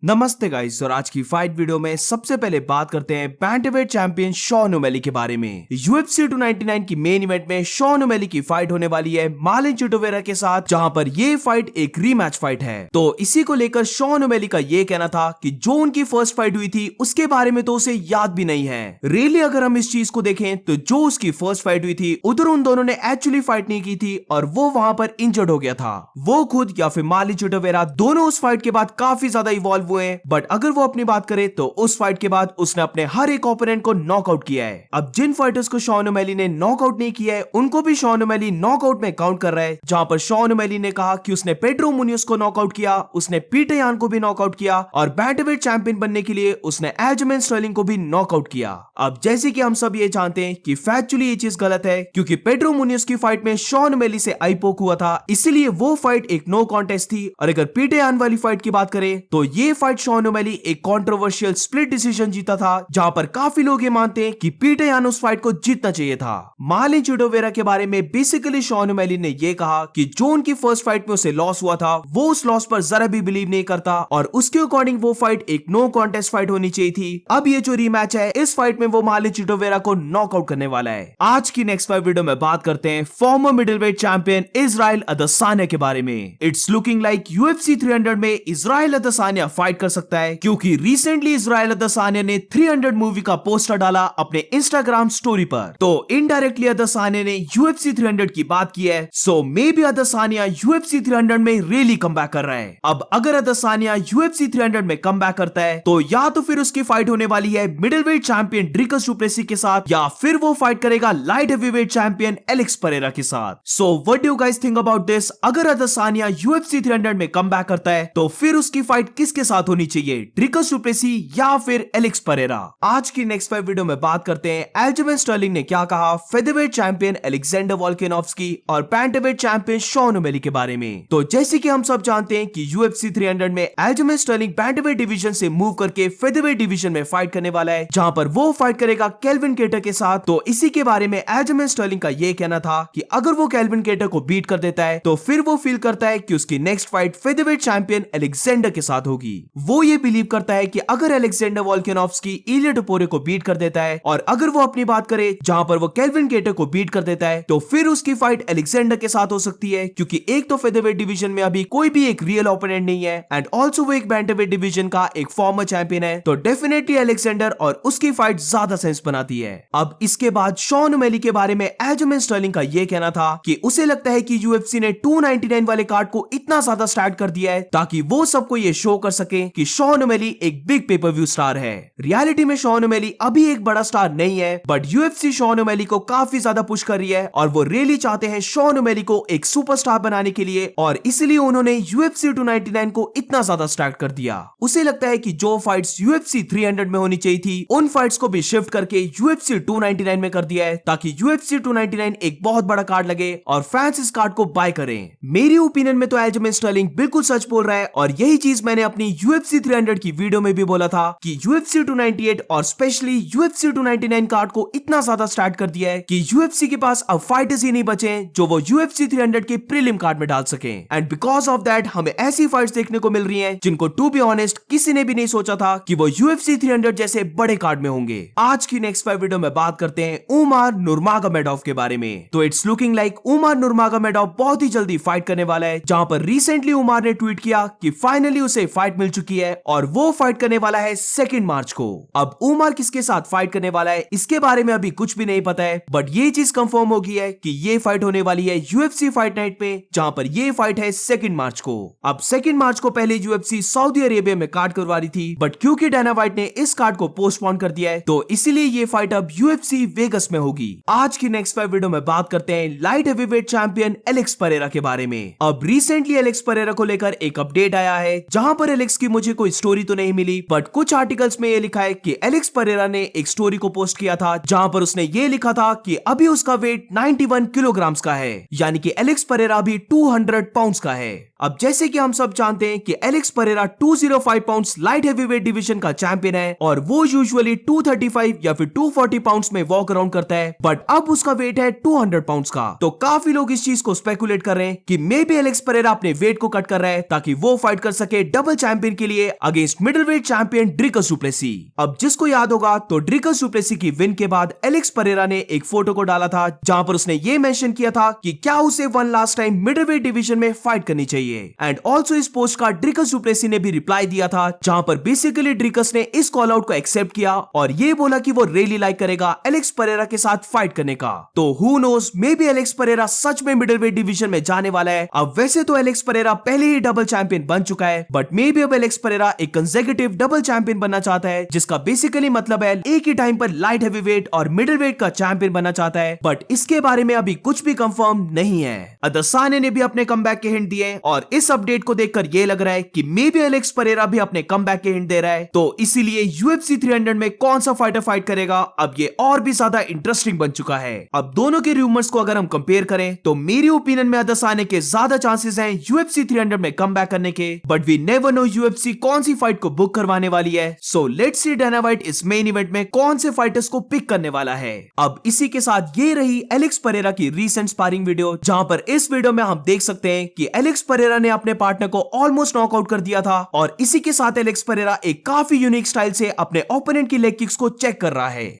नमस्ते गाइस, और आज की फाइट वीडियो में सबसे पहले बात करते हैं बैंटवेट चैंपियन शॉन ओमेली के बारे में। UFC 299 की मेन इवेंट में शॉन ओमेली की फाइट होने वाली है मार्लिन चिटोवेरा के साथ, जहां पर ये फाइट एक रीमैच फाइट है। तो इसी को लेकर शॉन ओमेली का ये कहना था कि जो उनकी फर्स्ट फाइट हुई थी उसके बारे में तो उसे याद भी नहीं है। रियली अगर हम इस चीज को देखें तो जो उसकी फर्स्ट फाइट हुई थी उधर उन दोनों ने एक्चुअली फाइट नहीं की थी और वो वहां पर इंजर्ड हो गया था। वो खुद या फिर मार्लिन चिटोवेरा दोनों उस फाइट के बाद काफी ज्यादा इवॉल्व हुए, बट अगर वो अपनी बात करे तो उस फाइट के बाद उसने अपने हर एक ओपोनेंट को नॉकआउट किया है। अब जिन फाइटर्स को शॉन ओमेली ने नॉकआउट नहीं किया है उनको भी शॉन ओमेली नॉकआउट में काउंट कर रहा है, जहां पर शॉन ओमेली ने कहा कि उसने पेड्रो मुनियोज को नॉकआउट किया, उसने पीटर यान को भी नॉकआउट किया और बैंटवेट चैंपियन बनने के लिए उसने एल्जमेन स्टर्लिंग को भी नॉकआउट किया। अब जैसे कि हम सब ये जानते हैं कि फैक्चुअली ये चीज गलत है, क्योंकि पेड्रो मुनियोज की फाइट में शॉन ओमेली से आई पोक हुआ था, इसलिए वो फाइट एक नो कॉन्टेस्ट थी। और अगर पीटर यान वाली फाइट की बात करें तो ये फाइट शॉन ओमेली एक कंट्रोवर्शियल स्प्लिट डिसीजन जीता था, जहां पर काफी लोग ये मानते हैं कि पीटर यान उस फाइट को जीतना चाहिए था। मार्लिन चिटोवेरा के बारे में बेसिकली शॉन ओमेली ने ये कहा कि जो उनकी फर्स्ट फाइट में उसे लॉस हुआ था वो उस लॉस पर जरा भी बिलीव नहीं करता और उसके अकॉर्डिंग वो फाइट एक नो कॉन्टेस्ट फाइट होनी चाहिए थी। अब ये जो रीमैच है इस फाइट में वो मार्लिन चिटोवेरा को नॉकआउट करने वाला है। आज की नेक्स्ट फाइट वीडियो में बात करते हैं फॉर्मर मिडिलवेट चैंपियन इजराइल अदसानिया के बारे में। इट्स लुकिंग लाइक UFC 300 में इजराइल अदसानिया फाइट कर सकता है, क्योंकि रिसेंटली इजराइल अदसानिया ने 300 मूवी का पोस्टर डाला अपने इंस्टाग्राम स्टोरी पर। तो इनडायरेक्टली अदसानिया ने UFC 300 की बात की है, सो मे बी अदसानिया UFC 300 में रियली कमबैक कर रहा है। अब अगर अदसानिया UFC 300 में कमबैक करता है तो या तो फिर उसकी फाइट होने वाली है middleweight champion Dricus du Plessis के साथ, या फिर वो फाइट करेगा light heavyweight champion Alex Pereira के साथ। So what do you guys think about this? अगर अदसानिया UFC 300 में कमबैक करता है तो फिर उसकी फाइट किसके साथ होनी चाहिए, ड्रिकस डु प्लेसिस या फिर एलेक्स परेरा? आज की नेक्स्ट फाइट वीडियो में बात करते हैं एल्जमेन स्टर्लिंग ने क्या कहा फेदरवेट चैंपियन अलेक्जेंडर वोल्कानोव्स्की और बैंटवेट चैंपियन शॉन ओमेली के बारे में। तो जैसे कि हम सब जानते हैं कि UFC 300 में एल्जमेन स्टर्लिंग बैंटवेट डिवीजन से मूव करके फेदरवेट डिवीजन में फाइट करने वाला है, जहां पर वो फाइट करेगा केल्विन केटर के साथ। तो इसी के बारे में एल्जमेन स्टर्लिंग का ये कहना था कि अगर वो केल्विन केटर को बीट कर देता है तो फिर वो फील करता है कि उसकी next fight featherweight champion Alexander के साथ होगी। वो ये बिलीव करता है कि अगर अलेक्जेंडर वोल्कानोव्स्की इलिया टोपुरे को बीट कर देता है और अगर वो अपनी बात करे जहां पर वो केल्विन केटर को बीट कर देता है तो फिर उसकी फाइट अलेक्जेंडर के साथ हो सकती है, क्योंकि एक तो फेदरवेट डिवीजन में अभी कोई भी एक रियल ओपोनेंट नहीं है एंड ऑल्सो वो एक बैंटवेट डिवीजन का एक फॉर्मर चैंपियन है, तो डेफिनेटली अलेक्जेंडर और उसकी फाइट ज्यादा सेंस बनाती है। अब इसके बाद शॉन ओमेली के बारे में एल्जमेन स्टर्लिंग का ये कहना था कि उसे लगता है कि UFC ने 299 वाले कार्ड को इतना ज्यादा स्टार्ट कर दिया है ताकि वो सबको ये शो कर सके कि शॉन ओमेली एक बिग पेपर व्यू स्टार है। रियलिटी में शॉन ओमेली अभी एक बड़ा स्टार नहीं है, बट UFC शॉन ओमेली को काफी ज्यादा पुश कर रही है और वो रियली चाहते हैं शॉन ओमेली को एक सुपरस्टार बनाने के लिए, और इसलिए उन्होंने UFC 299 को इतना ज्यादा स्टार्ट कर दिया। उसे लगता है कि जो फाइट्स UFC 300 में होनी चाहिए थी उन फाइट्स को भी शिफ्ट करके UFC 299 में कर दिया है, ताकि UFC 299 एक बहुत बड़ा कार्ड लगे और फैंस इस कार्ड को बाय करें। मेरी ओपिनियन में तो एल्जमेन स्टर्लिंग बिल्कुल सच बोल रहा है, और यही चीज मैंने अपनी UFC 300 की वीडियो में भी बोला था कि UFC 298 और स्पेशली UFC 299 कार्ड को इतना ज्यादा स्टार्ट कर दिया है कि UFC के पास अब फाइटर्स ही नहीं बचे जो वो UFC 300 के प्रीलिम कार्ड में डाल सके, एंड बिकॉज ऑफ दैट हमें ऐसी फाइट्स देखने को मिल रही हैं जिनको टू बी ऑनेस्ट किसी ने भी नहीं सोचा था कि वो UFC 300 जैसे बड़े कार्ड में होंगे। आज की नेक्स्ट फाइट वीडियो में बात करते हैं उमर नुरमागोमेडोव के बारे में। तो इट्स लुकिंग लाइक उमर नुरमागोमेडोव बहुत ही जल्दी फाइट करने वाला है, जहां पर रिसेंटली उमर ने ट्वीट किया कि फाइनली उसे फाइट मिल चुकी है और वो फाइट करने वाला है 2 मार्च को। अब उमर किसके साथ फाइट करने वाला है इसके बारे में अभी कुछ भी नहीं पता है, बट ये चीज कंफर्म हो गई है कि ये फाइट होने वाली है UFC फाइट नाइट में, जहां पर ये फाइट है 2 मार्च को। अब 2 मार्च को पहले UFC सऊदी अरेबिया में कार्ड करवा रही थी, बट क्योंकि डायना व्हाइट ने इस कार्ड को पोस्टपोन कर दिया है तो इसीलिए ये फाइट अब UFC वेगस में होगी। आज की नेक्स्ट फाइट वीडियो में बात करते हैं light heavyweight champion Alex Pereira के बारे में। अब रिसेंटली एलेक्स परेरा को लेकर एक अपडेट आया है, जहां पर एलेक्स की मुझे कोई स्टोरी तो नहीं मिली, बट कुछ आर्टिकल्स में ये लिखा है कि एलेक्स परेरा ने एक स्टोरी को पोस्ट किया था जहां पर उसने ये लिखा था कि अभी उसका वेट 91 किलोग्राम्स का है, यानी कि एलेक्स परेरा अभी 200 पाउंड्स का है। अब जैसे कि हम सब जानते हैं कि Alex Pereira 205 pounds light heavyweight division का चैंपियन है और वो यूजुअली 235 या फिर 240 पाउंड्स में वॉक अराउंड करता है, बट अब उसका वेट है 200 पाउंड्स का। तो काफी लोग इस चीज को स्पेकुलेट कर रहे हैं कि मे बी एलेक्स परेरा अपने वेट को कट कर रहा है ताकि वो फाइट कर सके डबल चैंपियन के लिए against middleweight champion Dricus du Plessis. अब जिसको याद होगा तो ड्रिकस डु प्लेसी की विन के बाद एलेक्स परेरा ने एक फोटो को डाला था जहां पर उसने ये मेंशन किया था कि क्या उसे one last time middle weight division में फाइट करनी चाहिए। एंड ऑल्सो इस पोस्ट का ड्रिकस डु प्लेसी ने भी रिप्लाई दिया था जहां पर बेसिकली ड्रिकस ने इस कॉल आउट को एक्सेप्ट किया और ये बोला कि वो रियली लाइक करेगा एलेक्स परेरा के साथ फाइट करने का। तो who knows, maybe Alex Pereira सच में मिडिल वेट डिवीजन में जाने वाला है। अब वैसे तो एलेक्स परेरा पहले ही डबल चैंपियन बन चुका है, बट मे बी अब एलेक्स परेरा एक कंसेक्यूटिव डबल चैंपियन बनना चाहता है, जिसका बेसिकली मतलब है एक ही टाइम पर लाइट हेवीवेट और मिडिल वेट का चैंपियन बनना चाहता है। बट इसके बारे में अभी कुछ भी कंफर्म नहीं है। अदसाने ने भी अपने कमबैक के हिंट दिए और इस अपडेट को देखकर ये लग रहा है कि मे बी एलेक्स परेरा भी अपने कमबैक के हिंट दे रहा है। तो इसीलिए UFC 300 में कौन सा फाइटर फाइट करेगा अब ये और भी ज्यादा इंटरेस्टिंग बन चुका है। अब दोनों के रूमर्स को अगर हम कंपेयर करें तो मेरी ओपिनियन में अदसाने के ज्यादा चांसेस हैं UFC 300 में कमबैक करने के, but we never know UFC कौन सी फाइट को बुक करवाने वाली है। So let's see Dana White इस मेन इवेंट में कौन से फाइटर्स को पिक करने वाला है। अब इसी के साथ ये रही एलेक्स परेरा की रीसेंट स्पारिंग वीडियो, जहां पर इस वीडियो में हम देख सकते हैं कि एलेक्स परेरा ने अपने पार्टनर को ऑलमोस्ट नॉकआउट कर दिया था और इसी के साथ एलेक्स परेरा एक काफी यूनिक स्टाइल से अपने ओपोनेंट की लेग किक्स को चेक कर रहा है।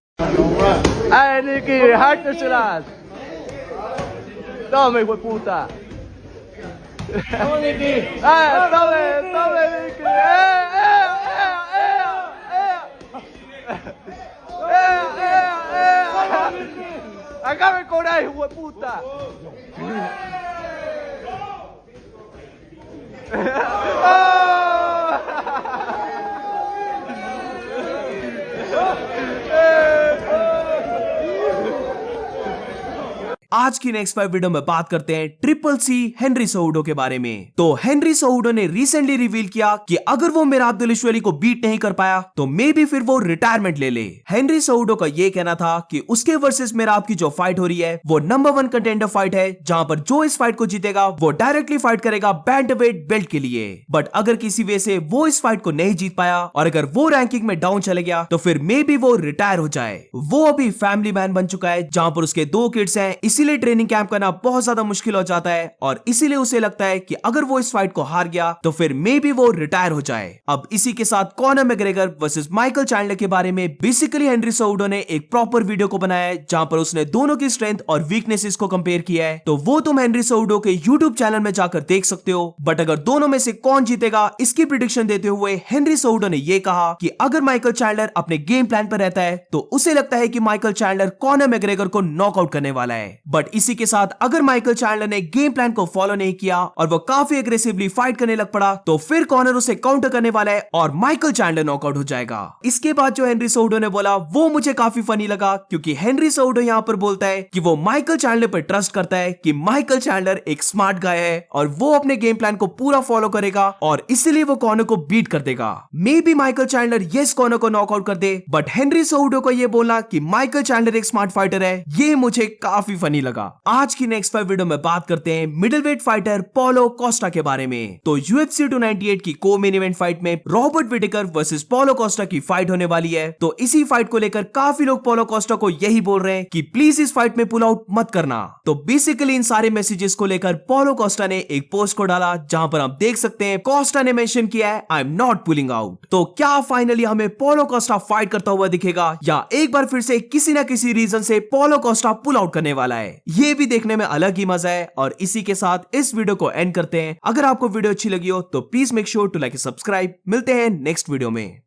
Ay, Nicky, hárteselas. Tome, hijo de puta. Tome, Nicky. Tome, Nicky. Agarre con ahí, hijo de puta. आज की नेक्स्ट 5 वीडियो में बात करते हैं ट्रिपल सी हेनरी सेहुडो के बारे में। तो हेनरी सेहुडो ने रिसेंटली रिवील किया कि अगर वो मिराब दलिशवली को बीट नहीं कर पाया तो मे बी फिर वो रिटायरमेंट ले ले। हेनरी सेहुडो का ये कहना था कि उसके वर्सेस मिराब की जो फाइट हो रही है वो नंबर 1 कंटेंडर फाइट है, जहां पर जो इस फाइट को जीतेगा वो डायरेक्टली फाइट करेगा बैंटरवेट बेल्ट के लिए। बट अगर किसी वे से वो इस फाइट को नहीं जीत पाया और अगर वो रैंकिंग में डाउन चले गया तो फिर मे बी वो रिटायर हो जाए। वो अभी फैमिली मैन बन चुका है जहां पर उसके 2 किड्स हैं, इसीलिए ट्रेनिंग कैंप करना बहुत ज्यादा मुश्किल हो जाता है और इसीलिए उसे लगता है कि अगर वो इस फाइट को हार गया तो फिर मे बी वो रिटायर हो जाए। अब इसी के साथ Conor McGregor versus Michael Chandler के बारे में बेसिकली हेनरी सेहुडो ने एक प्रॉपर वीडियो को बनाया है जहां पर उसने दोनों की स्ट्रेंथ और वीकनेसेस को कंपेयर किया है। तो वो तुम हेनरी सेहुडो के यूट्यूब चैनल में जाकर देख सकते हो। बट अगर दोनों में से कौन जीतेगा इसकी प्रेडिक्शन देते हुए हेनरी सेहुडो ने यह कहा कि अगर माइकल चैंडलर अपने गेम प्लान पर रहता है तो उसे लगता है कि माइकल चैंडलर कॉनर मैग्रेगर को नॉकआउट करने वाला है। बट इसी के साथ अगर माइकल चैंडलर ने गेम प्लान को फॉलो नहीं किया और वो काफी एग्रेसिवली फाइट करने लग पड़ा तो फिर कॉनर उसे काउंटर करने वाला है और माइकल चैंडलर नॉकआउट हो जाएगा। इसके बाद जो हेनरी सेहुडो ने बोला वो मुझे काफी फनी लगा, क्योंकि हेनरी सेहुडो यहाँ पर बोलता है कि वो माइकल चैंडलर पर ट्रस्ट करता है कि माइकल चैंडलर एक स्मार्ट गाय है और वो अपने गेम प्लान को पूरा फॉलो करेगा और इसलिए वो कॉनर को बीट कर देगा। Maybe Michael Chandler yes Conor को नॉकआउट कर दे, बट हेनरी सेहुडो को ये बोलना कि माइकल चैंडलर एक स्मार्ट फाइटर है ये मुझे काफी फनी लगा। आज की नेक्स्ट 5 वीडियो में बात करते हैं मिडिलवेट फाइटर पोलो कोस्टा के बारे में। तो UFC 298 की को मेन इवेंट फाइट में रॉबर्ट विटेकर वर्सेस पोलो कोस्टा की फाइट होने वाली है। तो इसी फाइट को लेकर काफी लोग पोलो कोस्टा को यही बोल रहे हैं कि प्लीज इस फाइट में पुल आउट मत करना। तो बेसिकली इन सारे मैसेजेस को लेकर पोलो कोस्टा ने एक पोस्ट को डाला जहां पर हम देख सकते हैं कोस्टा ने मेंशन किया है I am not pulling out. तो क्या फाइनली हमें पोलो कोस्टा फाइट करता हुआ दिखेगा या एक बार फिर से किसी ना किसी रीजन से पोलो कोस्टा पुल आउट करने वाला है, ये भी देखने में अलग ही मजा है। और इसी के साथ इस वीडियो को एंड करते हैं। अगर आपको वीडियो अच्छी लगी हो तो please make sure to like subscribe. मिलते हैं नेक्स्ट वीडियो में।